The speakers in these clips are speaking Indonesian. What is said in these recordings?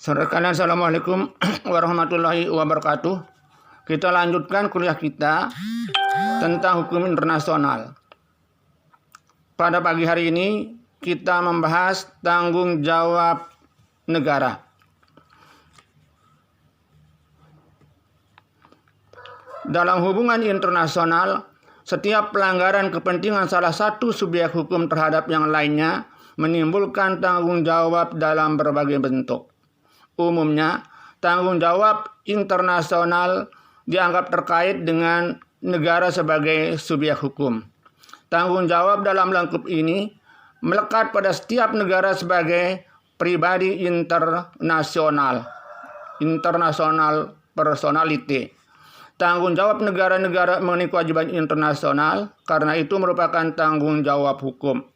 Saudara sekalian, Assalamualaikum warahmatullahi wabarakatuh. Kita lanjutkan kuliah kita tentang hukum internasional. Pada pagi hari ini kita membahas tanggung jawab negara. Dalam hubungan internasional, setiap pelanggaran kepentingan salah satu subjek hukum terhadap yang lainnya menimbulkan tanggung jawab dalam berbagai bentuk. Umumnya, tanggung jawab internasional dianggap terkait dengan negara sebagai subjek hukum. Tanggung jawab dalam lingkup ini melekat pada setiap negara sebagai pribadi internasional personality. Tanggung jawab negara-negara mengenai kewajiban internasional karena itu merupakan tanggung jawab hukum.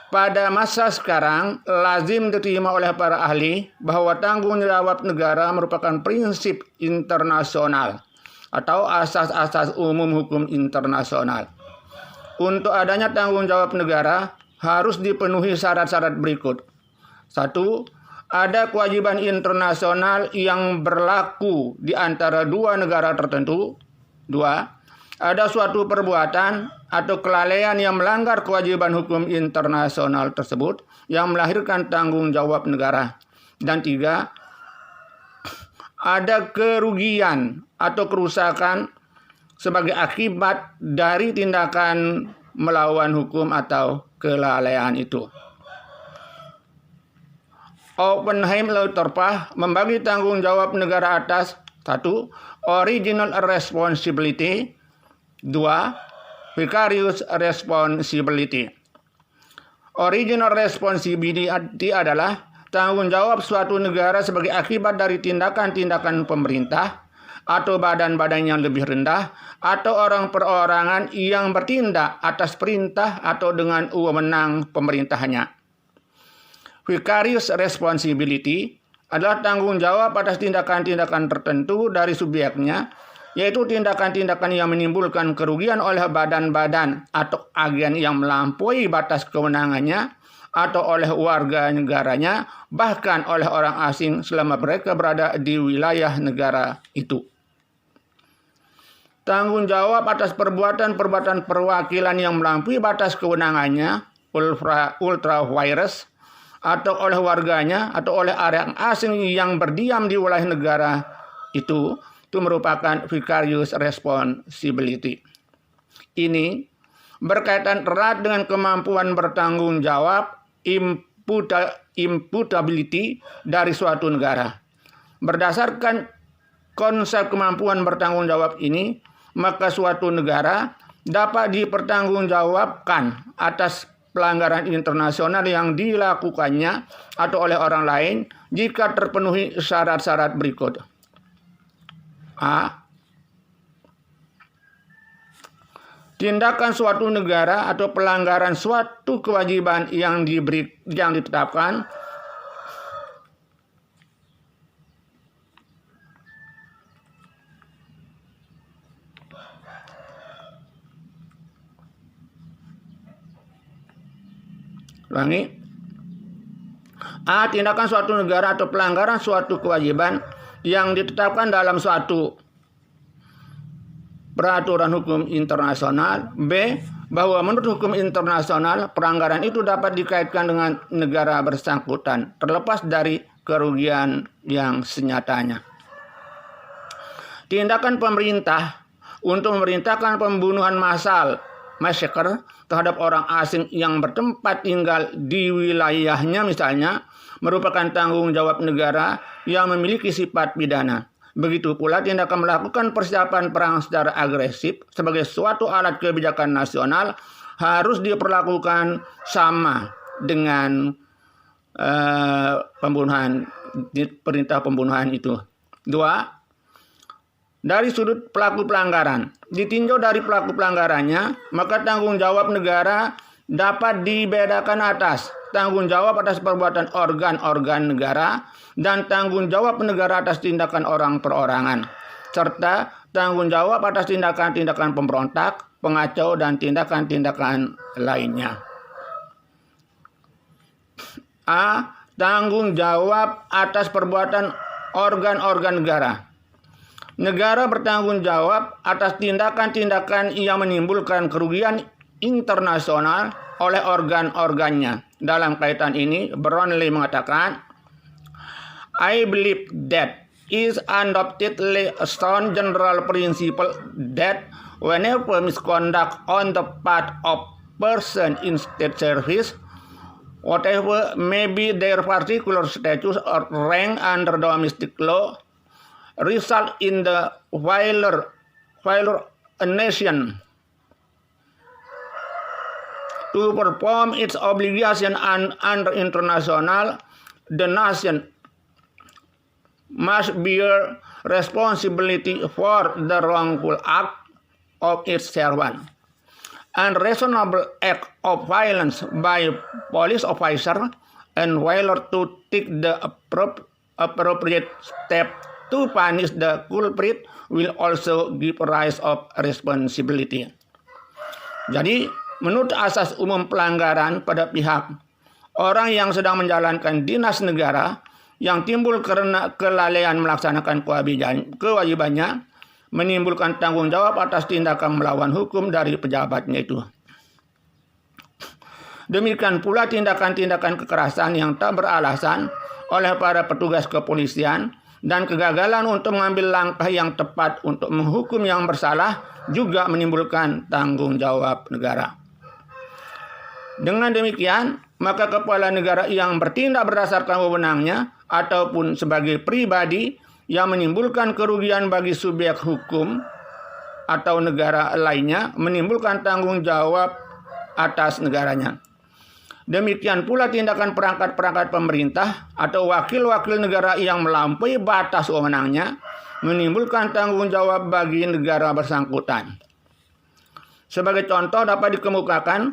Pada masa sekarang, lazim diterima oleh para ahli bahwa tanggung jawab negara merupakan prinsip internasional atau asas-asas umum hukum internasional. Untuk adanya tanggung jawab negara harus dipenuhi syarat-syarat berikut. 1. Ada kewajiban internasional yang berlaku di antara dua negara tertentu. 2. Ada suatu perbuatan atau kelalaian yang melanggar kewajiban hukum internasional tersebut yang melahirkan tanggung jawab negara. Dan 3. Ada kerugian atau kerusakan sebagai akibat dari tindakan melawan hukum atau kelalaian itu. Oppenheim Lauterpacht membagi tanggung jawab negara atas 1. Original responsibility, 2. Vicarious responsibility. Original responsibility adalah tanggung jawab suatu negara sebagai akibat dari tindakan-tindakan pemerintah atau badan-badan yang lebih rendah atau orang perorangan yang bertindak atas perintah atau dengan wewenang pemerintahnya. Vicarious responsibility adalah tanggung jawab atas tindakan-tindakan tertentu dari subjeknya, yaitu tindakan-tindakan yang menimbulkan kerugian oleh badan-badan atau agen yang melampaui batas kewenangannya atau oleh warga negaranya, bahkan oleh orang asing selama mereka berada di wilayah negara itu. Tanggung jawab atas perbuatan-perbuatan perwakilan yang melampaui batas kewenangannya, ultra virus, atau oleh warganya atau oleh orang asing yang berdiam di wilayah negara itu merupakan vicarious responsibility. Ini berkaitan erat dengan kemampuan bertanggung jawab imputability dari suatu negara. Berdasarkan konsep kemampuan bertanggung jawab ini, maka suatu negara dapat dipertanggungjawabkan atas pelanggaran internasional yang dilakukannya atau oleh orang lain jika terpenuhi syarat-syarat berikut. A. Tindakan suatu negara atau pelanggaran suatu kewajiban yang ditetapkan A. Tindakan suatu negara atau pelanggaran suatu kewajiban yang ditetapkan dalam suatu peraturan hukum internasional. B. Bahwa menurut hukum internasional, pelanggaran itu dapat dikaitkan dengan negara bersangkutan, terlepas dari kerugian yang senyatanya. Tindakan pemerintah untuk memerintahkan pembunuhan massal massacre terhadap orang asing yang bertempat tinggal di wilayahnya misalnya merupakan tanggung jawab negara yang memiliki sifat pidana. Begitu pula tindakan melakukan persiapan perang secara agresif sebagai suatu alat kebijakan nasional harus diperlakukan sama dengan perintah pembunuhan itu. 2. Dari sudut pelaku pelanggaran, ditinjau dari pelaku pelanggarannya, maka tanggung jawab negara dapat dibedakan atas tanggung jawab atas perbuatan organ-organ negara dan tanggung jawab negara atas tindakan orang perorangan, serta tanggung jawab atas tindakan-tindakan pemberontak, pengacau, dan tindakan-tindakan lainnya. A. tanggung jawab atas perbuatan organ-organ negara. Negara bertanggung jawab atas tindakan-tindakan yang menimbulkan kerugian internasional oleh organ-organnya. Dalam kaitan ini, Brownlee mengatakan, I believe that is undoubtedly a sound general principle that whenever misconduct on the part of person in state service, whatever may be their particular status or rank under domestic law, result in the failure a nation to perform its obligation under international, the nation must bear responsibility for the wrongful act of its servant. Unreasonable act of violence by police officer and failure to take the appropriate step to punish the culprit will also give rise of responsibility. Jadi, menurut asas umum pelanggaran pada pihak orang yang sedang menjalankan dinas negara yang timbul karena kelalaian melaksanakan kewajibannya, menimbulkan tanggung jawab atas tindakan melawan hukum dari pejabatnya itu. Demikian pula tindakan-tindakan kekerasan yang tak beralasan oleh para petugas kepolisian dan kegagalan untuk mengambil langkah yang tepat untuk menghukum yang bersalah juga menimbulkan tanggung jawab negara. Dengan demikian, maka kepala negara yang bertindak berdasarkan wewenangnya ataupun sebagai pribadi yang menimbulkan kerugian bagi subjek hukum atau negara lainnya menimbulkan tanggung jawab atas negaranya. Demikian pula tindakan perangkat-perangkat pemerintah atau wakil-wakil negara yang melampaui batas wewenangnya menimbulkan tanggung jawab bagi negara bersangkutan. Sebagai contoh dapat dikemukakan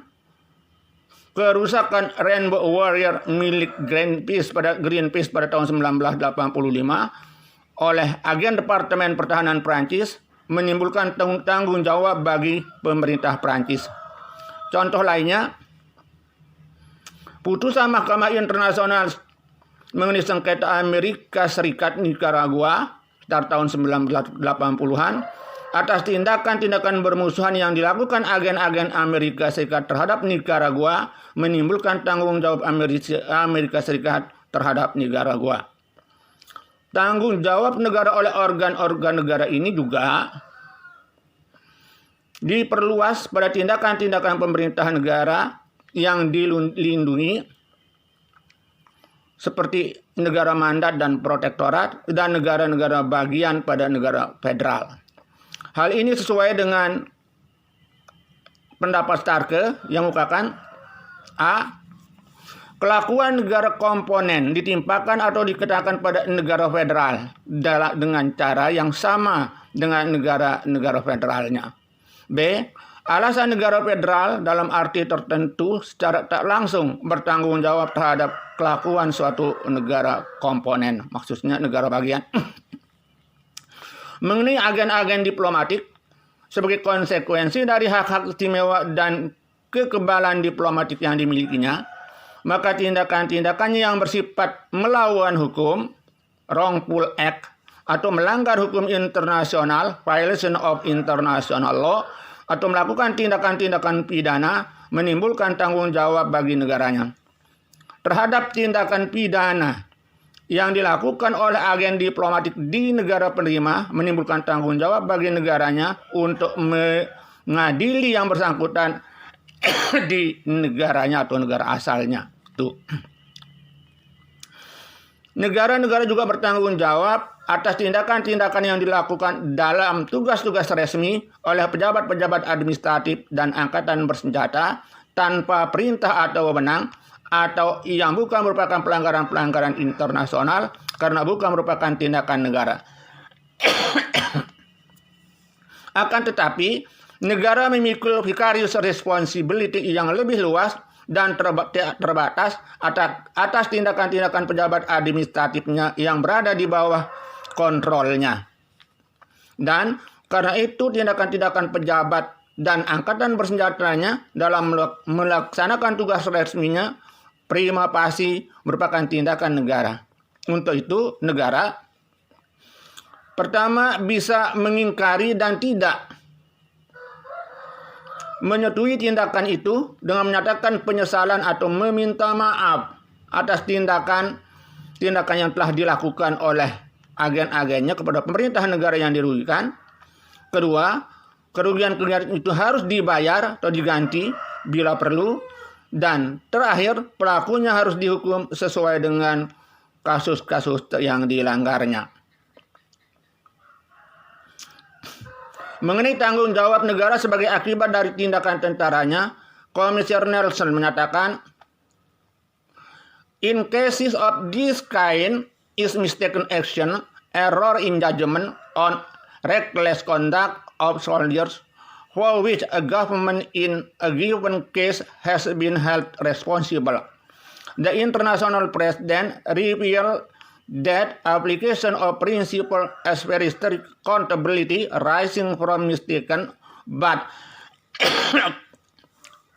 kerusakan Rainbow Warrior milik Greenpeace pada tahun 1985 oleh agen Departemen Pertahanan Prancis menimbulkan tanggung jawab bagi pemerintah Prancis. Contoh lainnya, putusan Mahkamah Internasional mengenai sengketa Amerika Serikat Nicaragua sekitar tahun 1980-an atas tindakan-tindakan bermusuhan yang dilakukan agen-agen Amerika Serikat terhadap Nicaragua menimbulkan tanggung jawab Amerika Serikat terhadap Nicaragua. Tanggung jawab negara oleh organ-organ negara ini juga diperluas pada tindakan-tindakan pemerintah negara yang dilindungi seperti negara mandat dan protektorat dan negara-negara bagian pada negara federal. Hal ini sesuai dengan pendapat Starke yang mengungkapkan A. Kelakuan negara komponen ditimpakan atau dikenakan pada negara federal dengan cara yang sama dengan negara-negara federalnya. B. Alasan negara federal dalam arti tertentu secara tak langsung bertanggung jawab terhadap kelakuan suatu negara komponen, maksudnya negara bagian. Mengenai agen-agen diplomatik sebagai konsekuensi dari hak-hak istimewa dan kekebalan diplomatik yang dimilikinya, maka tindakan-tindakannya yang bersifat melawan hukum, wrongful act, atau melanggar hukum internasional, violation of international law, atau melakukan tindakan-tindakan pidana, menimbulkan tanggung jawab bagi negaranya. Terhadap tindakan pidana yang dilakukan oleh agen diplomatik di negara penerima, menimbulkan tanggung jawab bagi negaranya untuk mengadili yang bersangkutan di negaranya atau negara asalnya. Tuh. Negara-negara juga bertanggung jawab atas tindakan-tindakan yang dilakukan dalam tugas-tugas resmi oleh pejabat-pejabat administratif dan angkatan bersenjata tanpa perintah atau wewenang, atau yang bukan merupakan pelanggaran-pelanggaran internasional karena bukan merupakan tindakan negara. Akan tetapi, negara memiliki vicarious responsibility yang lebih luas dan terbatas atas tindakan-tindakan pejabat administratifnya yang berada di bawah kontrolnya. Dan karena itu tindakan-tindakan pejabat dan angkatan bersenjatanya dalam melaksanakan tugas resminya prima facie merupakan tindakan negara. Untuk itu, negara pertama bisa mengingkari dan tidak menyetujui tindakan itu dengan menyatakan penyesalan atau meminta maaf atas tindakan yang telah dilakukan oleh agen-agennya kepada pemerintah negara yang dirugikan. Kedua, kerugian itu harus dibayar atau diganti bila perlu. Dan terakhir, pelakunya harus dihukum sesuai dengan kasus-kasus yang dilanggarnya. Mengenai tanggung jawab negara sebagai akibat dari tindakan tentaranya, Komisioner Nelson menyatakan, in cases of this kind is mistaken action, error in judgment on reckless conduct of soldiers for which a government in a given case has been held responsible. The international precedent revealed that application of principle as very strict accountability rising from mistaken but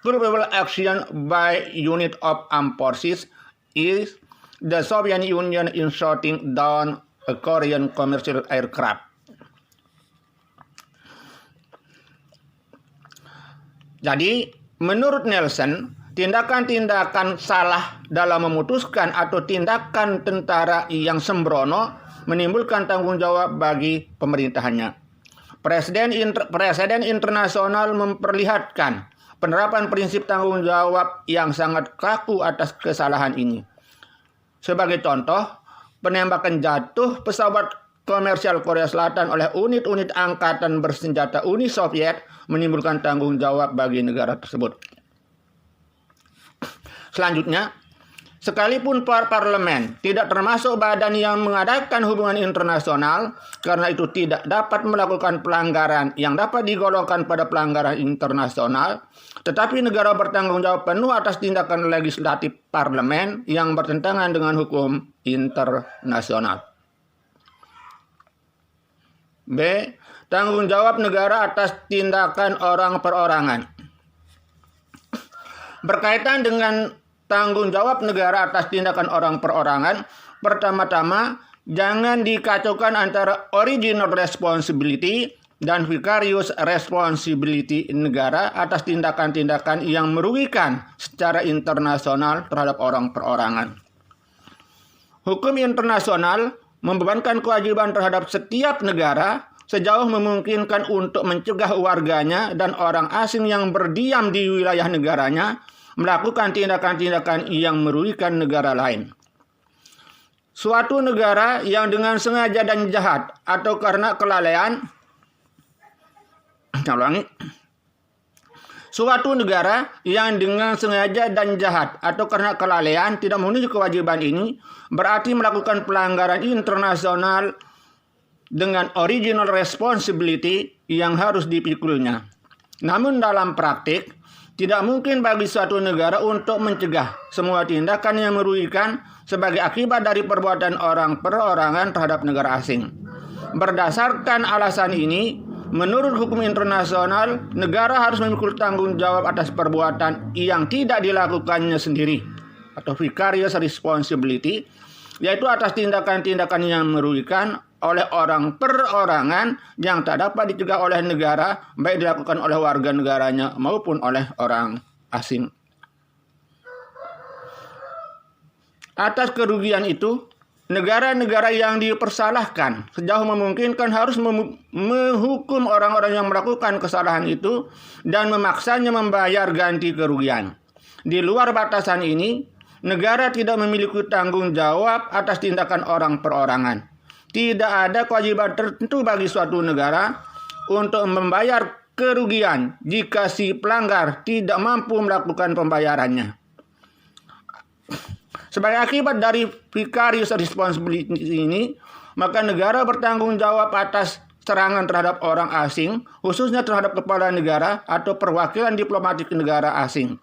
culpable action by unit of armed forces is the Soviet Union in shooting down a Korean commercial aircraft. Jadi, menurut Nelson, tindakan-tindakan salah dalam memutuskan atau tindakan tentara yang sembrono menimbulkan tanggung jawab bagi pemerintahannya. Presiden internasional memperlihatkan penerapan prinsip tanggung jawab yang sangat kaku atas kesalahan ini. Sebagai contoh, penembakan jatuh pesawat komersial Korea Selatan oleh unit-unit angkatan bersenjata Uni Soviet menimbulkan tanggung jawab bagi negara tersebut. Selanjutnya, sekalipun parlemen tidak termasuk badan yang mengadakan hubungan internasional, karena itu tidak dapat melakukan pelanggaran yang dapat digolongkan pada pelanggaran internasional, tetapi negara bertanggung jawab penuh atas tindakan legislatif parlemen yang bertentangan dengan hukum internasional. B. Tanggung jawab negara atas tindakan orang perorangan. Berkaitan dengan tanggung jawab negara atas tindakan orang perorangan, pertama-tama jangan dikacaukan antara original responsibility dan vicarious responsibility negara atas tindakan-tindakan yang merugikan secara internasional terhadap orang perorangan. Hukum internasional membebankan kewajiban terhadap setiap negara sejauh memungkinkan untuk mencegah warganya dan orang asing yang berdiam di wilayah negaranya melakukan tindakan-tindakan yang merugikan negara lain. Suatu negara yang dengan sengaja dan jahat atau karena kelalaian Suatu negara yang dengan sengaja dan jahat atau karena kelalaian tidak memenuhi kewajiban ini berarti melakukan pelanggaran internasional dengan original responsibility yang harus dipikulnya. Namun dalam praktik, tidak mungkin bagi suatu negara untuk mencegah semua tindakan yang merugikan sebagai akibat dari perbuatan orang perorangan terhadap negara asing. Berdasarkan alasan ini, menurut hukum internasional, negara harus memikul tanggung jawab atas perbuatan yang tidak dilakukannya sendiri atau vicarious responsibility, yaitu atas tindakan-tindakan yang merugikan oleh orang perorangan yang tak dapat dicegah oleh negara, baik dilakukan oleh warga negaranya maupun oleh orang asing. Atas kerugian itu, negara-negara yang dipersalahkan sejauh memungkinkan harus menghukum orang-orang yang melakukan kesalahan itu dan memaksanya membayar ganti kerugian. Di luar batasan ini, negara tidak memiliki tanggung jawab atas tindakan orang perorangan. Tidak ada kewajiban tertentu bagi suatu negara untuk membayar kerugian jika si pelanggar tidak mampu melakukan pembayarannya. Sebagai akibat dari vicarious responsibility ini, maka negara bertanggung jawab atas serangan terhadap orang asing, khususnya terhadap kepala negara atau perwakilan diplomatik negara asing.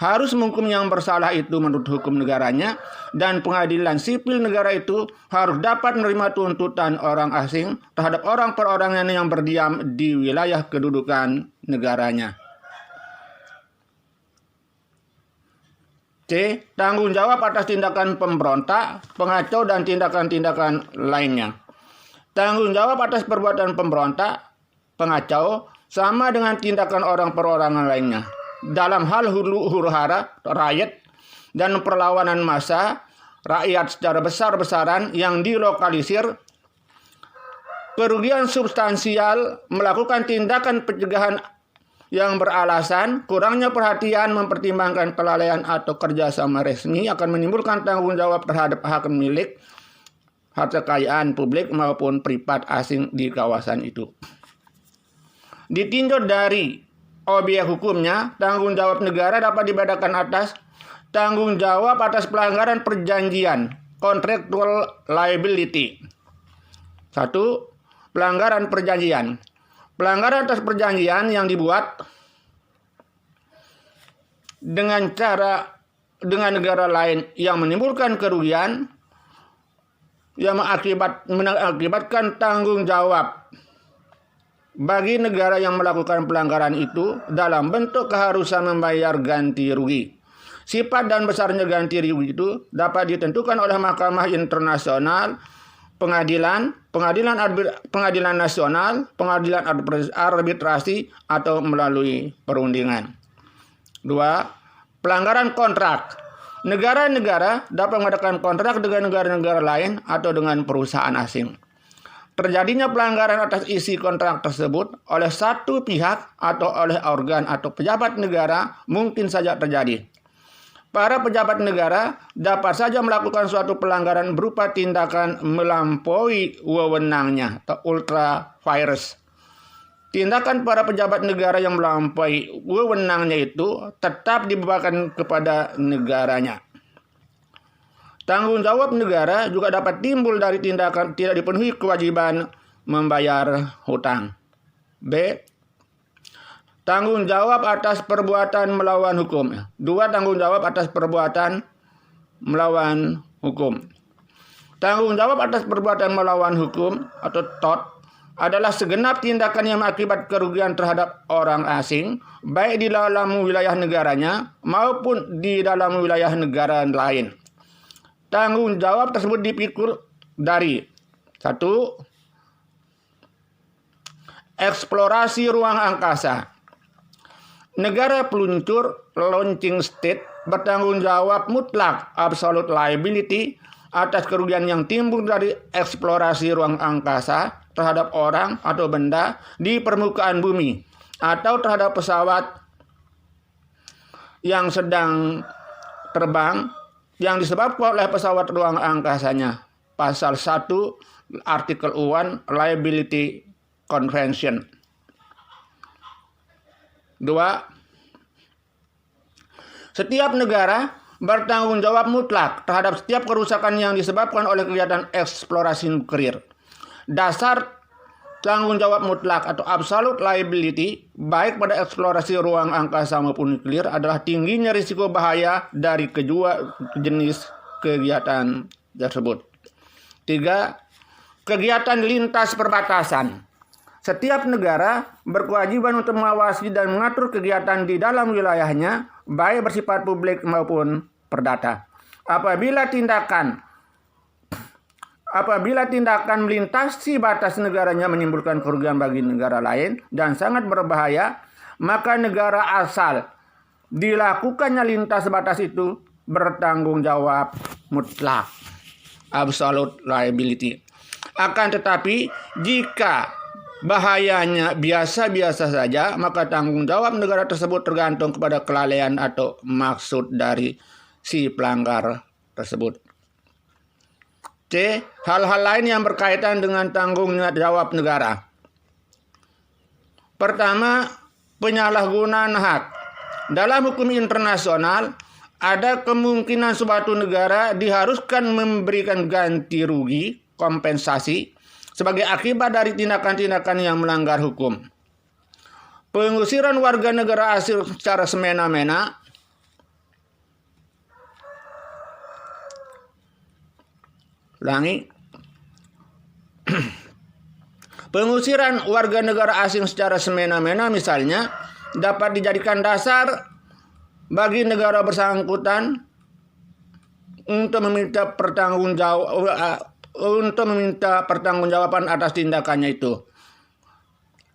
Harus menghukum yang bersalah itu menurut hukum negaranya, dan pengadilan sipil negara itu harus dapat menerima tuntutan orang asing terhadap orang perorangan yang berdiam di wilayah kedudukan negaranya. C. Tanggung jawab atas tindakan pemberontak, pengacau, dan tindakan-tindakan lainnya. Tanggung jawab atas perbuatan pemberontak, pengacau, sama dengan tindakan orang perorangan lainnya. Dalam hal huru-hara rakyat dan perlawanan massa rakyat secara besar-besaran yang dilokalisir, kerugian substansial, melakukan tindakan pencegahan yang beralasan kurangnya perhatian mempertimbangkan kelalaian atau kerjasama resmi akan menimbulkan tanggung jawab terhadap hak milik, harta kekayaan publik maupun privat asing di kawasan itu. Ditinjau dari objek hukumnya, tanggung jawab negara dapat dibedakan atas tanggung jawab atas pelanggaran perjanjian, contractual liability. 1. Pelanggaran perjanjian. Pelanggaran atas perjanjian yang dibuat dengan negara lain yang menimbulkan kerugian yang mengakibatkan tanggung jawab bagi negara yang melakukan pelanggaran itu dalam bentuk keharusan membayar ganti rugi. Sifat dan besarnya ganti rugi itu dapat ditentukan oleh Mahkamah Internasional, pengadilan nasional, pengadilan arbitrasi, atau melalui perundingan. 2. Pelanggaran kontrak. Negara-negara dapat mengadakan kontrak dengan negara-negara lain atau dengan perusahaan asing. Terjadinya pelanggaran atas isi kontrak tersebut oleh satu pihak atau oleh organ atau pejabat negara mungkin saja terjadi. Para pejabat negara dapat saja melakukan suatu pelanggaran berupa tindakan melampaui wewenangnya atau ultra vires. Tindakan para pejabat negara yang melampaui wewenangnya itu tetap dibebankan kepada negaranya. Tanggung jawab negara juga dapat timbul dari tindakan tidak dipenuhi kewajiban membayar hutang. B. Tanggung jawab atas perbuatan melawan hukum. 2. Tanggung jawab atas perbuatan melawan hukum. Tanggung jawab atas perbuatan melawan hukum atau tort adalah segenap tindakan yang mengakibat kerugian terhadap orang asing, baik di dalam wilayah negaranya maupun di dalam wilayah negara lain. Tanggung jawab tersebut dipikul dari 1. Eksplorasi ruang angkasa. Negara peluncur launching state bertanggung jawab mutlak absolute liability atas kerugian yang timbul dari eksplorasi ruang angkasa terhadap orang atau benda di permukaan bumi atau terhadap pesawat yang sedang terbang yang disebabkan oleh pesawat ruang angkasanya. Pasal 1 Artikel 1 Liability Convention. 2. Setiap negara bertanggung jawab mutlak terhadap setiap kerusakan yang disebabkan oleh kegiatan eksplorasi nuklir. Dasar tanggung jawab mutlak atau absolute liability baik pada eksplorasi ruang angkasa maupun nuklir adalah tingginya risiko bahaya dari kedua jenis kegiatan tersebut. 3. Kegiatan lintas perbatasan. Setiap negara berkewajiban untuk mengawasi dan mengatur kegiatan di dalam wilayahnya, baik bersifat publik maupun perdata. Apabila tindakan melintasi batas negaranya menimbulkan kerugian bagi negara lain dan sangat berbahaya, maka negara asal dilakukannya lintas batas itu bertanggung jawab mutlak, absolute liability. Akan tetapi, jika bahayanya biasa-biasa saja, maka tanggung jawab negara tersebut tergantung kepada kelalaian atau maksud dari si pelanggar tersebut. C. Hal-hal lain yang berkaitan dengan tanggung jawab negara. Pertama, penyalahgunaan hak. Dalam hukum internasional, ada kemungkinan suatu negara diharuskan memberikan ganti rugi, kompensasi, sebagai akibat dari tindakan-tindakan yang melanggar hukum. Pengusiran warga negara asing secara semena-mena, pengusiran warga negara asing secara semena-mena misalnya dapat dijadikan dasar bagi negara bersangkutan untuk meminta pertanggungjawaban atas tindakannya itu.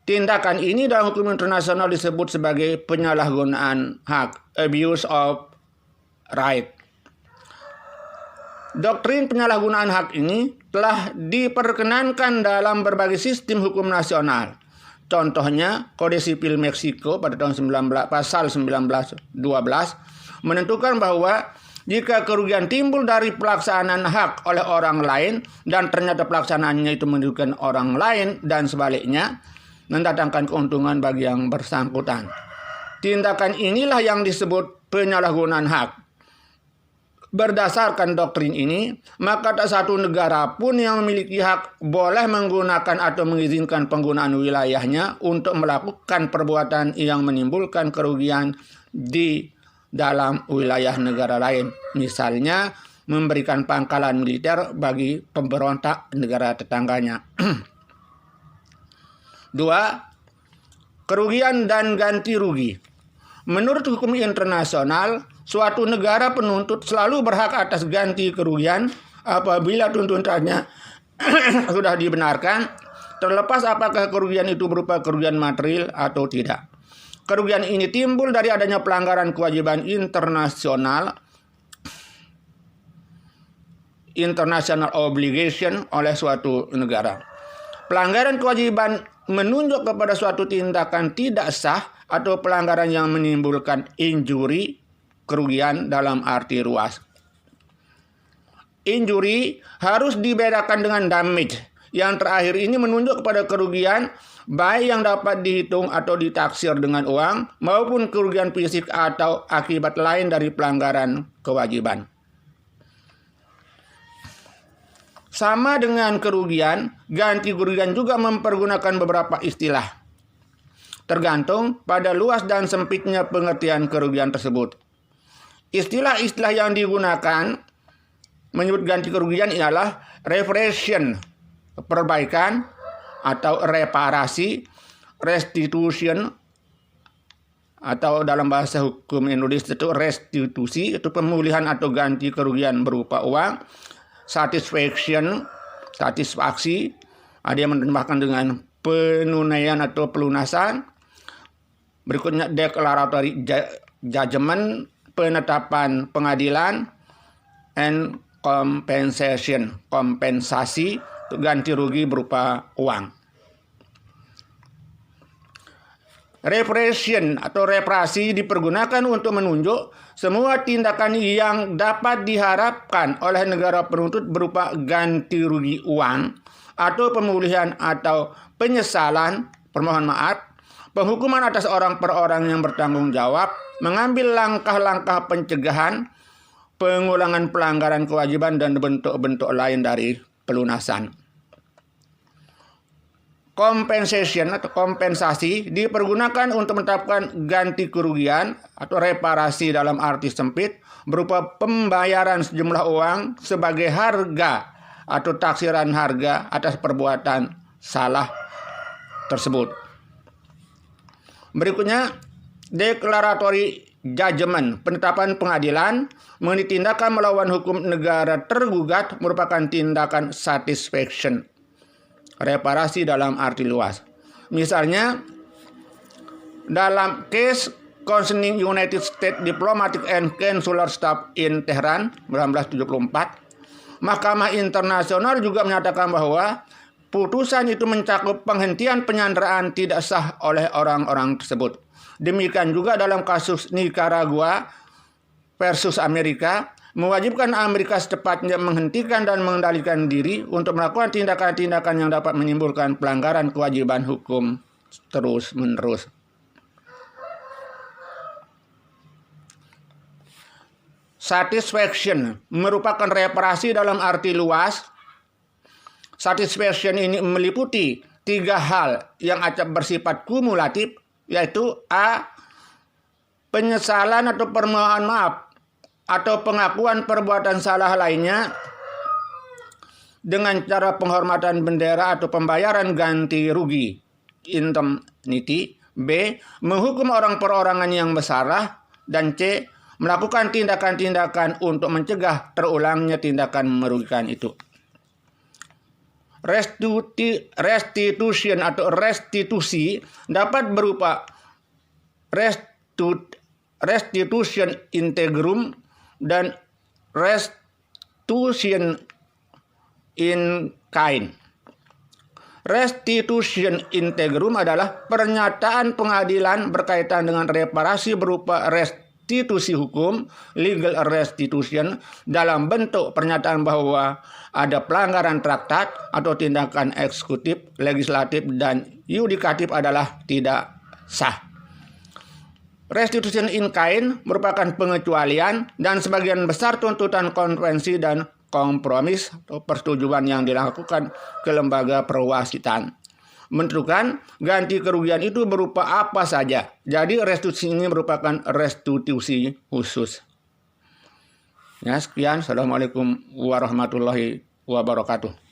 Tindakan ini dalam hukum internasional disebut sebagai penyalahgunaan hak, abuse of right. Doktrin penyalahgunaan hak ini telah diperkenankan dalam berbagai sistem hukum nasional. Contohnya, Kode Sipil Meksiko pada tahun pasal 1912 menentukan bahwa jika kerugian timbul dari pelaksanaan hak oleh orang lain dan ternyata pelaksanaannya itu merugikan orang lain dan sebaliknya, mendatangkan keuntungan bagi yang bersangkutan. Tindakan inilah yang disebut penyalahgunaan hak. Berdasarkan doktrin ini, maka tak satu negara pun yang memiliki hak boleh menggunakan atau mengizinkan penggunaan wilayahnya untuk melakukan perbuatan yang menimbulkan kerugian di dalam wilayah negara lain. Misalnya, memberikan pangkalan militer bagi pemberontak negara tetangganya. 2. Kerugian dan ganti rugi. Menurut hukum internasional, suatu negara penuntut selalu berhak atas ganti kerugian apabila tuntutannya sudah dibenarkan, terlepas apakah kerugian itu berupa kerugian material atau tidak. Kerugian ini timbul dari adanya pelanggaran kewajiban internasional obligation oleh suatu negara. Pelanggaran kewajiban menunjuk kepada suatu tindakan tidak sah atau pelanggaran yang menimbulkan injury, kerugian dalam arti luas. Injury harus dibedakan dengan damage. Yang terakhir ini menunjuk kepada kerugian baik yang dapat dihitung atau ditaksir dengan uang maupun kerugian fisik atau akibat lain dari pelanggaran kewajiban. Sama dengan kerugian, ganti kerugian juga mempergunakan beberapa istilah. Tergantung pada luas dan sempitnya pengertian kerugian tersebut. Istilah-istilah yang digunakan menyebut ganti kerugian ialah reparation, perbaikan atau reparasi, restitution, atau dalam bahasa hukum Indonesia itu restitusi, itu pemulihan atau ganti kerugian berupa uang. Satisfaksi, ada yang menerjemahkan dengan penunaian atau pelunasan. Berikutnya declaratory judgment, penetapan pengadilan, and compensation, kompensasi, ganti rugi berupa uang. Reparation atau reparasi dipergunakan untuk menunjuk semua tindakan yang dapat diharapkan oleh negara penuntut berupa ganti rugi uang atau pemulihan atau penyesalan, permohonan maaf, penghukuman atas orang per orang yang bertanggung jawab, mengambil langkah-langkah pencegahan, pengulangan pelanggaran kewajiban dan bentuk-bentuk lain dari pelunasan. Compensation atau kompensasi dipergunakan untuk menetapkan ganti kerugian atau reparasi dalam arti sempit berupa pembayaran sejumlah uang sebagai harga atau taksiran harga atas perbuatan salah tersebut. Berikutnya, declaratory judgment, penetapan pengadilan mengenai tindakan melawan hukum negara tergugat merupakan tindakan satisfaction. Reparasi dalam arti luas. Misalnya, dalam case concerning United States Diplomatic and Consular Staff in Tehran 1974, Mahkamah Internasional juga menyatakan bahwa putusan itu mencakup penghentian penyanderaan tidak sah oleh orang-orang tersebut. Demikian juga dalam kasus Nicaragua versus Amerika, mewajibkan Amerika secepatnya menghentikan dan mengendalikan diri untuk melakukan tindakan-tindakan yang dapat menimbulkan pelanggaran kewajiban hukum terus-menerus. Satisfaction merupakan reparasi dalam arti luas. Satisfaction ini meliputi 3 hal yang acap bersifat kumulatif, yaitu A. Penyesalan atau permohonan maaf atau pengakuan perbuatan salah lainnya dengan cara penghormatan bendera atau pembayaran ganti rugi indemnity. B. Menghukum orang perorangan yang bersalah. Dan C. melakukan tindakan-tindakan untuk mencegah terulangnya tindakan merugikan itu. Restitution atau restitusi dapat berupa restitution integrum dan restitution in kind. Restitution integrum adalah pernyataan pengadilan berkaitan dengan reparasi berupa restitusi hukum, legal restitution, dalam bentuk pernyataan bahwa ada pelanggaran traktat atau tindakan eksekutif, legislatif, dan yudikatif adalah tidak sah. Restitution in kind merupakan pengecualian dan sebagian besar tuntutan konvensi dan kompromis atau persetujuan yang dilakukan ke lembaga perwasitan menentukan ganti kerugian itu berupa apa saja. Jadi restitusi ini merupakan restitusi khusus. Ya, sekian. Assalamualaikum warahmatullahi wabarakatuh.